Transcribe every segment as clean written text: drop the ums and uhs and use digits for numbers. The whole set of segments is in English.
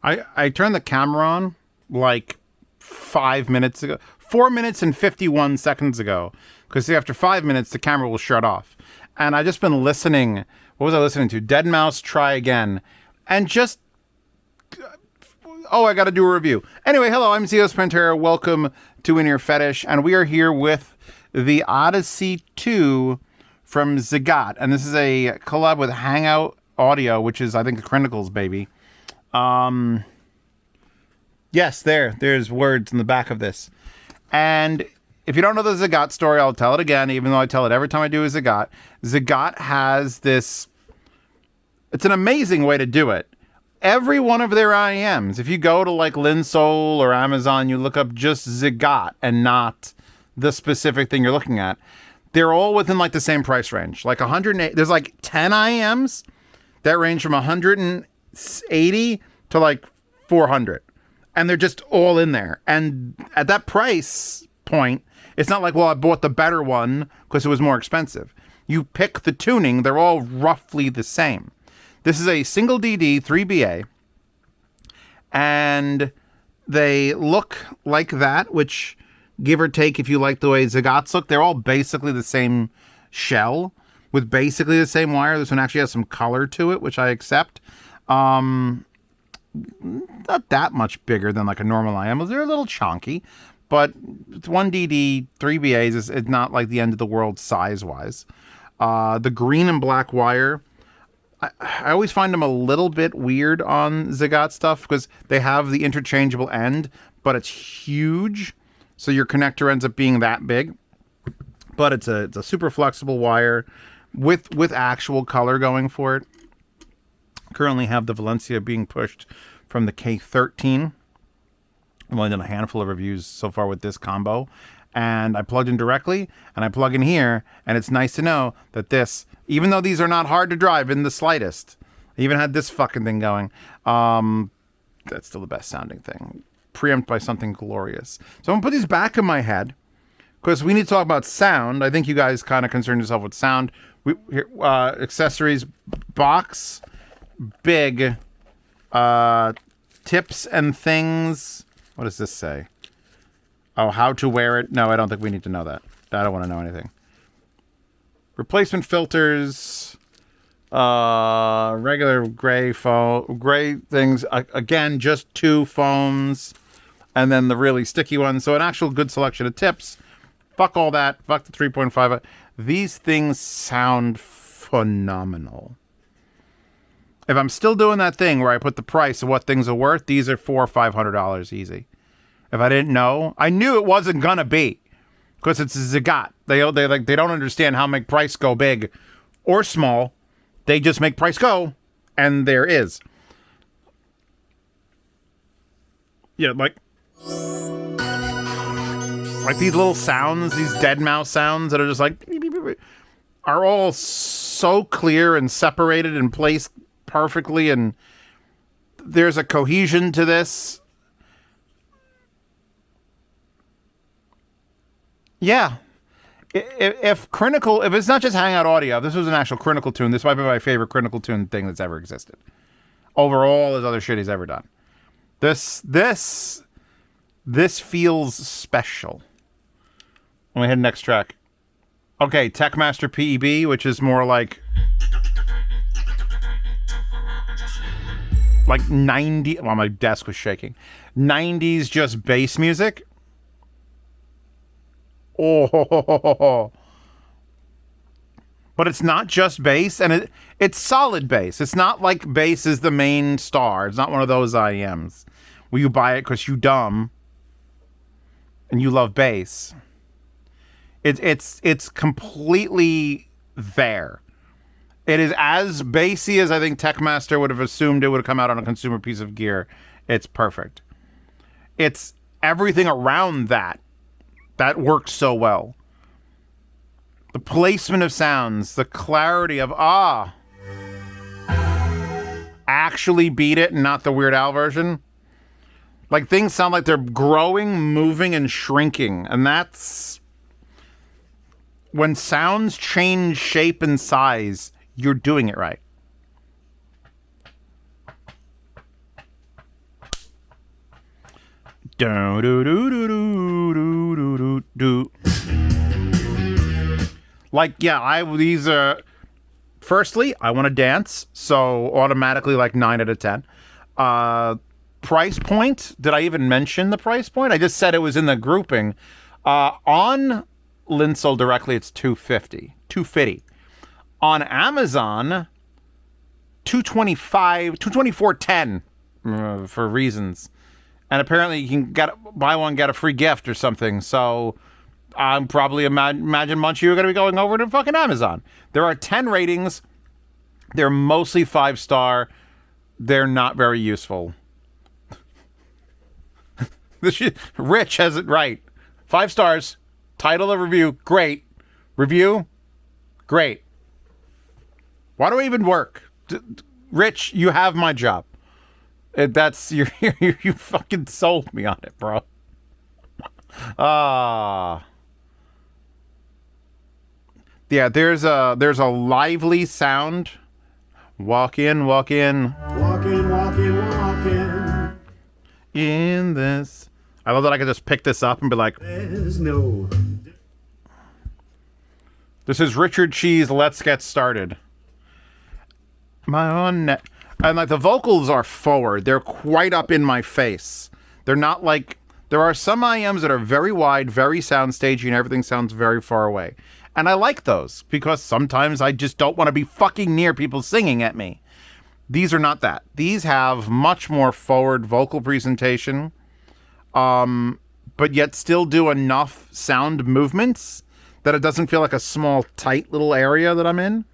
I turned the camera on like 5 minutes ago, 4 minutes and 51 seconds ago, because after 5 minutes the camera will shut off. And I just been listening. What was I listening to? Dead Mouse, Try Again, and just I got to do a review. Anyway, hello, I'm ZiiGaaT Pantera. Welcome to In Ear Fetish, and we are here with the Odyssey 2 from ZiiGaaT, and this is a collab with Hangout Audio, which is, I think, the Crinical's baby. Yes, there's words in the back of this. And if you don't know the ZiiGaaT story, I'll tell it again, even though I tell it every time I do a ZiiGaaT. ZiiGaaT has this, it's an amazing way to do it. Every one of their IEMs, if you go to like Linsole or Amazon, you look up just ZiiGaaT and not the specific thing you're looking at, they're all within like the same price range. Like 108, there's like 10 IEMs that range from 180 to like 400. And they're just all in there. And at that price point, it's not like, well, I bought the better one because it was more expensive. You pick the tuning, they're all roughly the same. This is a single DD 3BA, and they look like that, which, give or take, if you like the way ZiiGaaTs look, they're all basically the same shell with basically the same wire. This one actually has some color to it, which I accept. Not that much bigger than like a normal IM. They're a little chonky, but it's 1DD 3BAs is not like the end of the world size-wise. The green and black wire, I always find them a little bit weird on ZiiGaaT stuff because they have the interchangeable end, but it's huge. So your connector ends up being that big. But it's a super flexible wire with actual color going for it. Currently have the Valencia being pushed from the K13. I've only done a handful of reviews so far with this combo. And I plugged in directly, and I plug in here, and it's nice to know that this, even though these are not hard to drive in the slightest, I even had this fucking thing going. That's still the best sounding thing. Preempt by something glorious. So I'm going to put these back in my head, because we need to talk about sound. I think you guys kind of concerned yourself with sound. Accessories, box, big, tips and things. What does this say? Oh, how to wear it? No, I don't think we need to know that. I don't want to know anything. Replacement filters, regular gray things. Again, just 2 foams, and then the really sticky ones. So an actual good selection of tips. Fuck all that. Fuck the 3.5. These things sound phenomenal. If I'm still doing that thing where I put the price of what things are worth, these are $400 or $500 easy. If I didn't know, I knew it wasn't gonna be, because it's ZiiGaaT. They don't understand how to make price go big or small. They just make price go, and there is. Yeah, like these little sounds, these dead mouse sounds that are just like are all so clear and separated and placed perfectly, and there's a cohesion to this. Yeah. If it's not just Hangout Audio, if this was an actual Critical tune, this might be my favorite Critical tune thing that's ever existed. Over all his other shit he's ever done. This feels special. Let me hit the next track. Okay, Techmaster PEB, which is more like 90, well, my desk was shaking. 90s just bass music. Oh, but it's not just bass, and it's solid bass. It's not like bass is the main star. It's not one of those IEMs where you buy it because you dumb and you love bass. It's completely there. It is as bassy as I think Techmaster would have assumed it would have come out on a consumer piece of gear. It's perfect. It's everything around that works so well. The placement of sounds, the clarity of actually beat it and not the Weird Al version. Like, things sound like they're growing, moving, and shrinking. And that's when sounds change shape and size, you're doing it right. Do do do do do do do do. Like, yeah, these are. Firstly, I want to dance, so automatically like 9 out of 10. Price point? Did I even mention the price point? I just said it was in the grouping. On Linsol directly, it's $250. On Amazon, $224.10 for reasons. And apparently you can buy one, get a free gift or something. So I'm probably imagine much you are going to be going over to fucking Amazon. There are 10 ratings. They're mostly 5-star. They're not very useful. Rich has it right. 5 stars. Title of review, great. Review, great. Why do I even work? Rich, you have my job. That's you fucking sold me on it, bro. Yeah, there's a lively sound. Walk in. Walk in. In this. I love that I can just pick this up and be like, there's no. This is Richard Cheese, Let's Get Started. My own net. And like the vocals are forward. They're quite up in my face. They're not like, there are some IEMs that are very wide, very soundstagey, and everything sounds very far away. And I like those because sometimes I just don't want to be fucking near people singing at me. These are not that. These have much more forward vocal presentation, but yet still do enough sound movements that it doesn't feel like a small, tight little area that I'm in.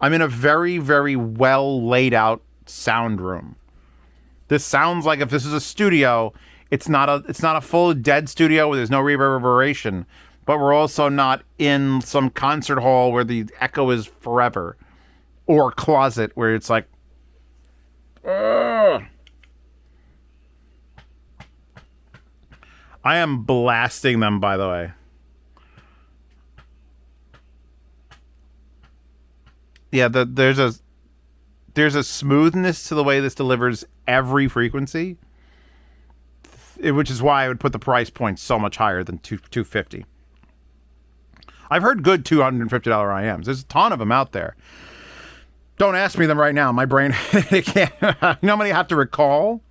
I'm in a very, very well laid out sound room. This sounds like if this is a studio, it's not a full dead studio where there's no reverberation, but we're also not in some concert hall where the echo is forever, or closet where it's like, ugh. I am blasting them, by the way. Yeah, there's a smoothness to the way this delivers every frequency, which is why I would put the price point so much higher than $250. I've heard good $250 IEMs. There's a ton of them out there. Don't ask me them right now. My brain, it can't. You know how many I have to recall?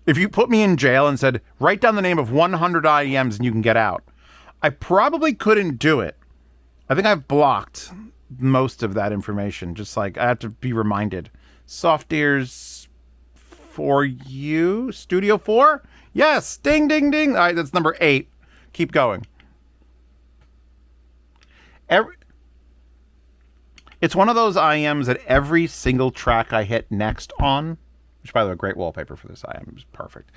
If you put me in jail and said, write down the name of 100 IEMs and you can get out, I probably couldn't do it. I think I've blocked most of that information. Just like, I have to be reminded. Soft Ears for You? Studio 4? Yes! Ding, ding, ding! All right, that's number 8. Keep going. It's one of those IEMs that every single track I hit next on, which, by the way, great wallpaper for this IEM. Is perfect.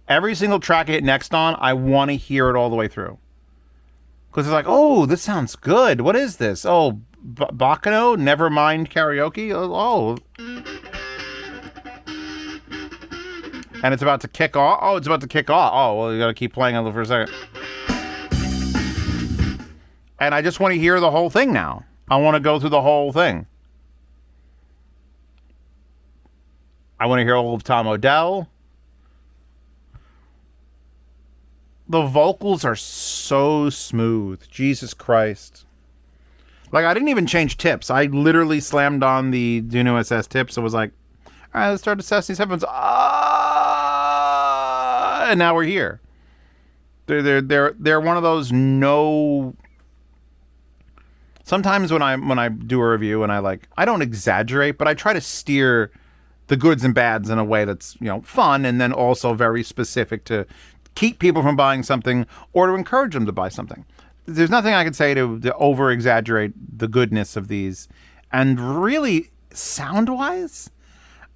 Every single track I hit next on, I want to hear it all the way through. Because it's like, oh, this sounds good. What is this? Oh, Bacano? Nevermind Karaoke? Oh. And it's about to kick off. Oh, it's about to kick off. Oh, well, you got to keep playing on it for a second. And I just want to hear the whole thing now. I want to go through the whole thing. I want to hear all of Tom Odell. The vocals are so smooth. Jesus Christ. Like, I didn't even change tips. I literally slammed on the Juno SS tips. It was like, all right, let's start assessing these headphones. And now we're here. They're one of those no. Sometimes when I do a review and I don't exaggerate, but I try to steer the goods and bads in a way that's, fun and then also very specific to keep people from buying something or to encourage them to buy something. There's nothing I can say to over exaggerate the goodness of these. And really, sound wise,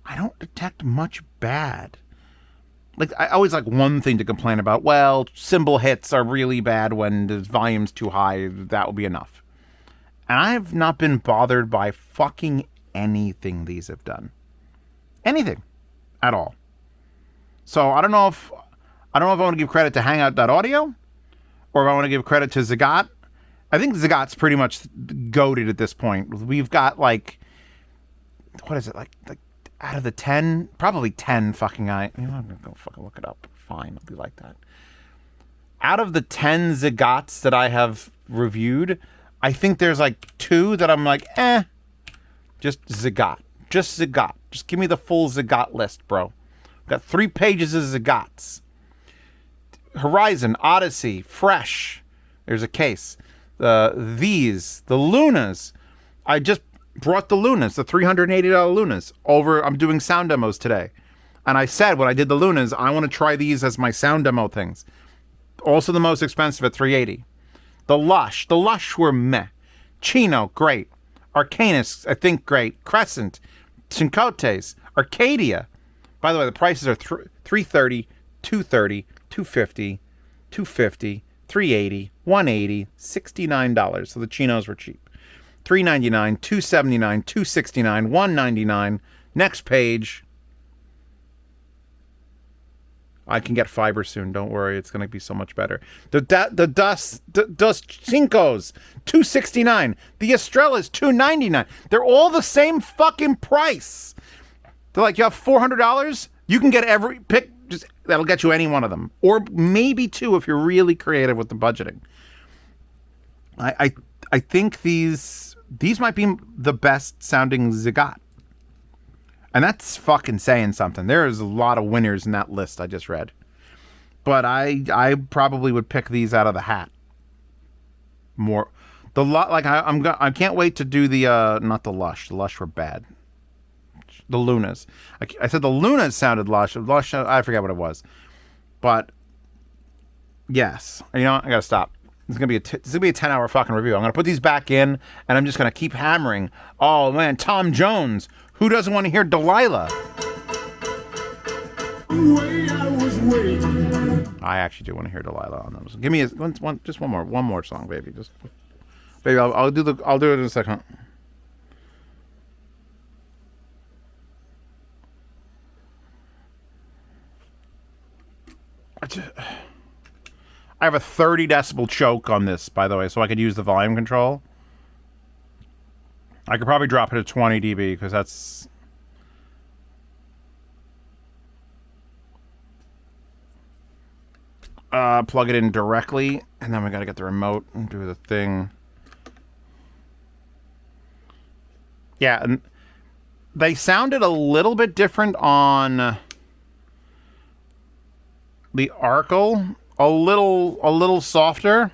I don't detect much bad. Like, I always like one thing to complain about. Well, cymbal hits are really bad when the volume's too high. That will be enough. And I've not been bothered by fucking anything these have done. Anything. At all. So I don't know if I want to give credit to Hangout.audio or if I want to give credit to ZiiGaaT. I think ZiiGaat's pretty much goated at this point. We've got what is it? Like out of the 10, probably 10 fucking I'm going to go fucking look it up. fine. It'll be like that. Out of the 10 ZiiGaaTs that I have reviewed, I think there's like 2 that I'm like, just ZiiGaaT. Just ZiiGaaT. Just give me the full ZiiGaaT list, bro. Got 3 pages of ZiiGaaTs. Horizon, Odyssey, Fresh. There's a case. These, the Lunas. I just brought the Lunas, the $380 Lunas, over. I'm doing sound demos today. And I said when I did the Lunas, I want to try these as my sound demo things. Also the most expensive at $380. The Lush were meh. Chino, great. Arcanus, I think great. Crescent, Cincotes, Arcadia. By the way, the prices are $330, $230, $250, $250, $380, $180, $69. So the chinos were cheap. $399, $279, $269, $199. Next page. I can get fiber soon. Don't worry. It's going to be so much better. The Dos Cincos, $269. The Estrella's, $299. They're all the same fucking price. They're like, you have $400? You can get every pick. Just that'll get you any one of them. Or maybe 2 if you're really creative with the budgeting. I think these might be the best sounding ZiiGaaT. And that's fucking saying something. There's a lot of winners in that list I just read. But I probably would pick these out of the hat. More. I can't wait to do the not the Lush. The Lush were bad. The Lunas. I said the Lunas sounded Lush. Lush, I forget what it was. But yes. You know what? I got to stop. This is gonna be a 10-hour fucking review. I'm gonna put these back in, and I'm just gonna keep hammering. Oh man, Tom Jones. Who doesn't want to hear Delilah? I actually do want to hear Delilah on those. Give me just one more song, baby. Baby, I'll do it in a second. I have a 30 decibel choke on this, by the way, so I could use the volume control. I could probably drop it to 20 dB because that's... plug it in directly, and then we gotta get the remote and do the thing. Yeah, and they sounded a little bit different on the Arkle. A little softer.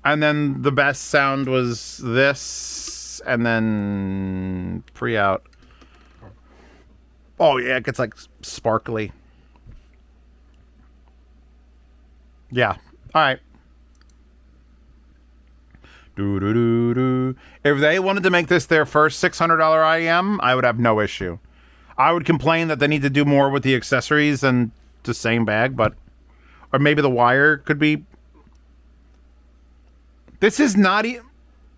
And then the best sound was this, and then pre-out. Oh yeah, it gets like sparkly. Yeah. All right. If they wanted to make this their first $600 IEM, I would have no issue. I would complain that they need to do more with the accessories and the same bag, but or maybe the wire could be. This is not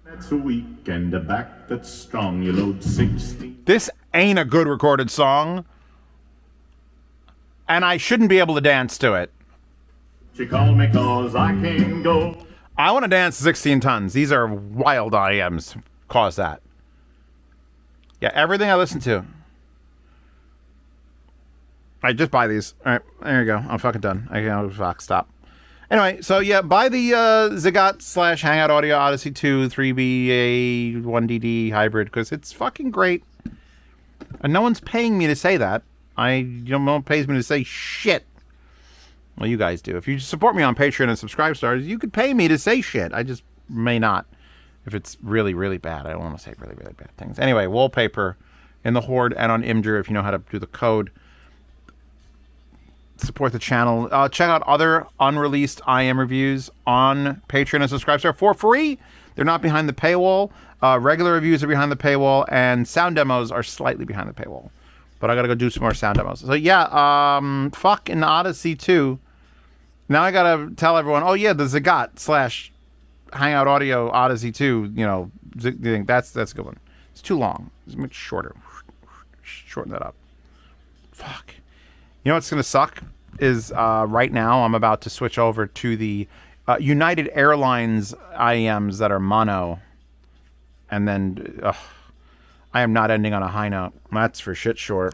That's a week and a back that's strong. You load 60. This ain't a good recorded song, and I shouldn't be able to dance to it. She called me 'cause I can go. I want to dance 16 tons. These are wild IEMs. Cause that. Yeah, everything I listen to. I just buy these. All right, there you go. I'm fucking done. Fuck, stop. Anyway, so yeah, buy the ZiiGaaT / Hangout Audio Odyssey 2 3BA 1DD hybrid because it's fucking great. And no one's paying me to say that. No one pays me to say shit. Well, you guys do. If you support me on Patreon and Subscribe Stars, you could pay me to say shit. I just may not. If it's really, really bad. I don't want to say really, really bad things. Anyway, wallpaper in the Horde and on Imgur if you know how to do the code. Support the channel. Check out other unreleased IEM reviews on Patreon and Subscribe Star for free. They're not behind the paywall. Regular reviews are behind the paywall, and sound demos are slightly behind the paywall. But I gotta go do some more sound demos. So yeah, fucking Odyssey 2. Now I gotta tell everyone, oh yeah, the ZiiGaaT / Hangout Audio Odyssey 2, you know, that's a good one. It's too long. It's much shorter. Shorten that up. Fuck. You know what's going to suck is right now I'm about to switch over to the United Airlines IEMs that are mono. And then I am not ending on a high note. That's for shit sure.